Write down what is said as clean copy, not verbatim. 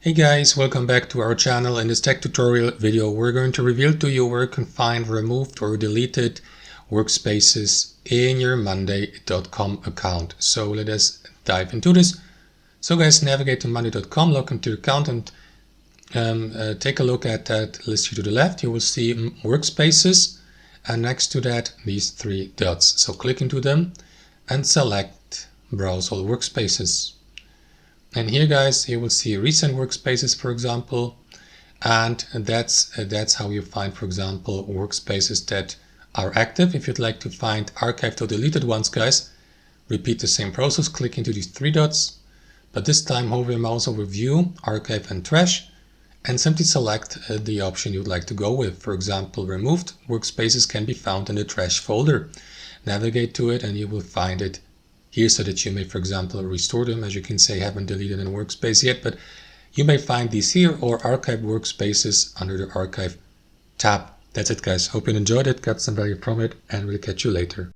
Hey guys, welcome back to our channel. In this tech tutorial video, we're going to reveal to you where you can find removed or deleted workspaces in your monday.com account. So let us dive into this. So guys, navigate to monday.com, log into your account and take a look at that list here to the left. You will see workspaces and next to that, these three dots. So click into them and select browse all workspaces. And here guys, you will see recent workspaces, for example, and that's how you find, for example, workspaces that are active. If you'd like to find archived or deleted ones, guys, repeat the same process. Click into these three dots, but this time hover your mouse over View, Archive and Trash, and simply select the option you'd like to go with. For example, removed workspaces can be found in the Trash folder. Navigate to it and you will find it here so that you may, for example, restore them. As you can see, I haven't deleted a workspace yet, but you may find these here or archive workspaces under the Archive tab. That's it, guys. Hope you enjoyed it, got some value from it, and we'll catch you later.